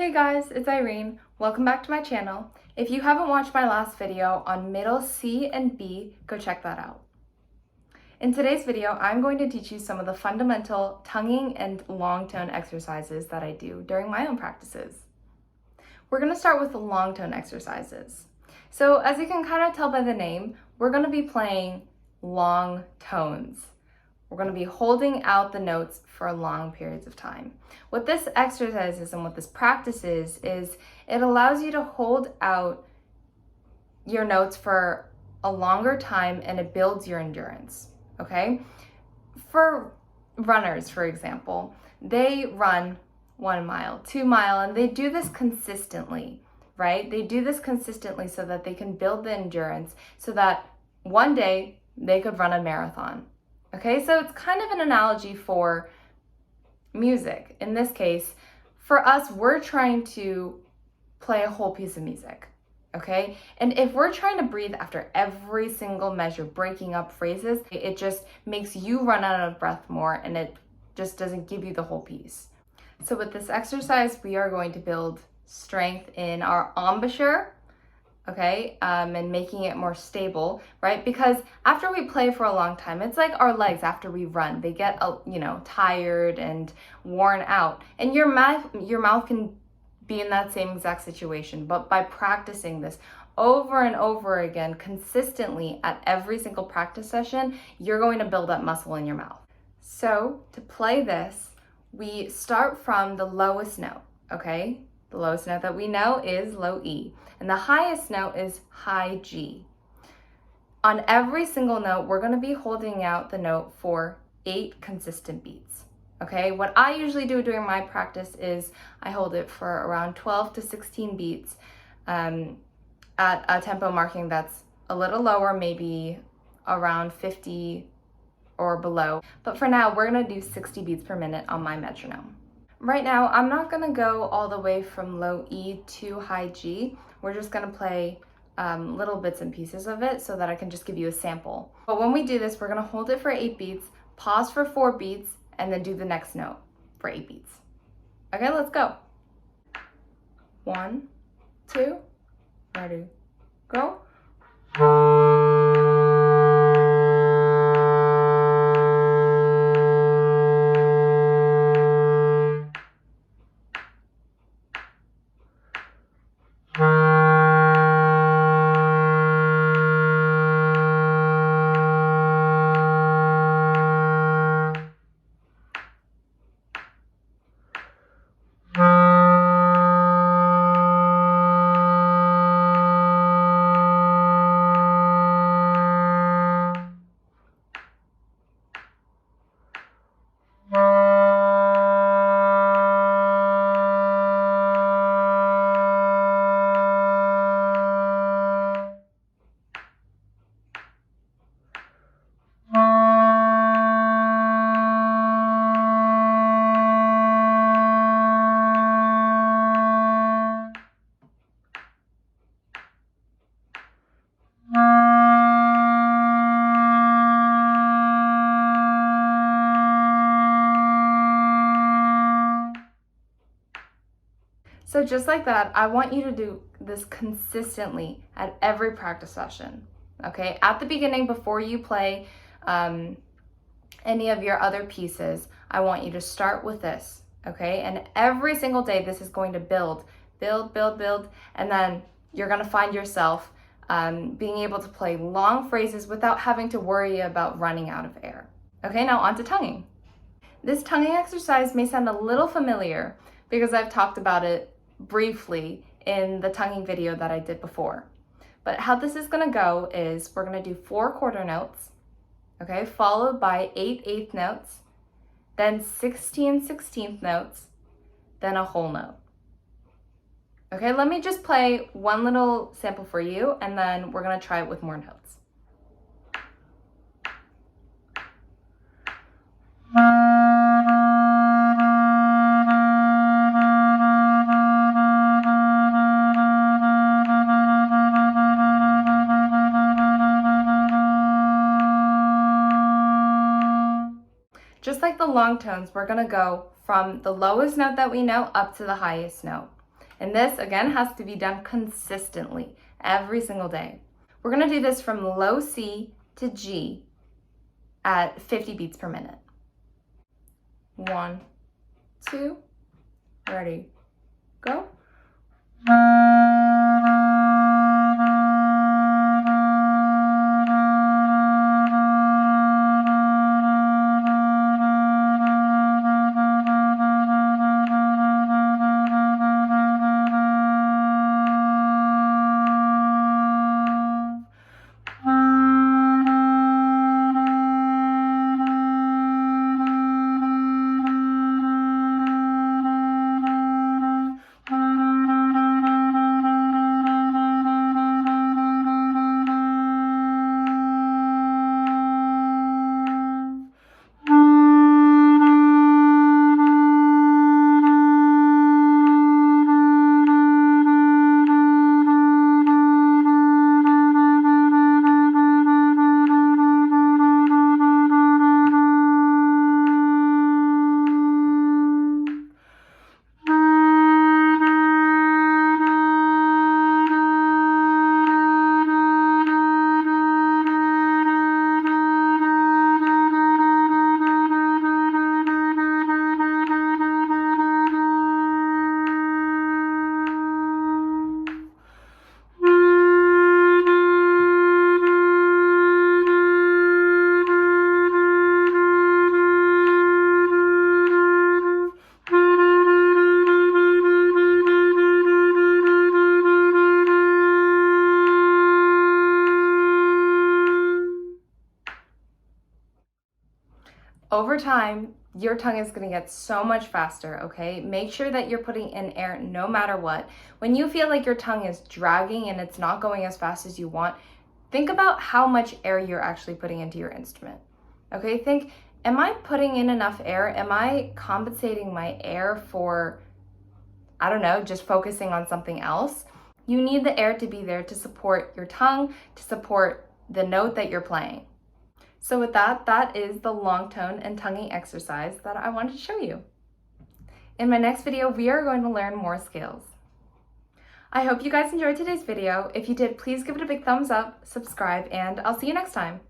Hey guys, it's Irene. Welcome back to my channel. If you haven't watched my last video on middle C and B, go check that out. In today's video, I'm going to teach you some of the fundamental tonguing and long tone exercises that I do during my own practices. We're going to start with the long tone exercises. So as you can kind of tell by the name, we're going to be playing long tones. We're going to be holding out the notes for long periods of time. What this exercise is and what this practice is it allows you to hold out your notes for a longer time and it builds your endurance, okay? For runners, for example, they run 1 mile, 2 mile, and they do this consistently, right? They do this consistently so that they can build the endurance so that one day they could run a marathon. Okay, so it's kind of an analogy for music. In this case, for us, we're trying to play a whole piece of music, okay? And if we're trying to breathe after every single measure, breaking up phrases, it just makes you run out of breath more and it just doesn't give you the whole piece. So with this exercise, we are going to build strength in our embouchure, okay, and making it more stable, right? Because after we play for a long time, it's like our legs after we run. They get, tired and worn out. And your mouth can be in that same exact situation. But by practicing this over and over again, consistently at every single practice session, you're going to build up muscle in your mouth. So to play this, we start from the lowest note, okay? The lowest note that we know is low E, and the highest note is high G. On every single note, we're going to be holding out the note for 8 consistent beats. Okay, what I usually do during my practice is I hold it for around 12 to 16 beats at a tempo marking that's a little lower, maybe around 50 or below. But for now, we're going to do 60 beats per minute on my metronome. Right now, I'm not gonna go all the way from low E to high G. We're just gonna play little bits and pieces of it so that I can just give you a sample. But when we do this, we're gonna hold it for 8 beats, pause for 4 beats, and then do the next note for 8 beats. Okay, let's go. 1, 2, ready, go. So just like that, I want you to do this consistently at every practice session, okay? At the beginning, before you play any of your other pieces, I want you to start with this, okay? And every single day, this is going to build, and then you're gonna find yourself being able to play long phrases without having to worry about running out of air. Okay, now on to tonguing. This tonguing exercise may sound a little familiar because I've talked about it briefly in the tonguing video that I did before. But how this is gonna go is we're gonna do 4 quarter notes, okay, followed by 8 eighth notes, then 16 16th notes, then a whole note. Okay, let me just play one little sample for you and then we're gonna try it with more notes. Just like the long tones, we're gonna go from the lowest note that we know up to the highest note. And this, again, has to be done consistently every single day. We're gonna do this from low C to G at 50 beats per minute. 1, 2, ready, go. Over time, your tongue is gonna get so much faster, okay? Make sure that you're putting in air no matter what. When you feel like your tongue is dragging and it's not going as fast as you want, think about how much air you're actually putting into your instrument, okay? Think, am I putting in enough air? Am I compensating my air for, I don't know, just focusing on something else? You need the air to be there to support your tongue, to support the note that you're playing. So with that, that is the long tone and tonguing exercise that I wanted to show you. In my next video, we are going to learn more scales. I hope you guys enjoyed today's video. If you did, please give it a big thumbs up, subscribe, and I'll see you next time.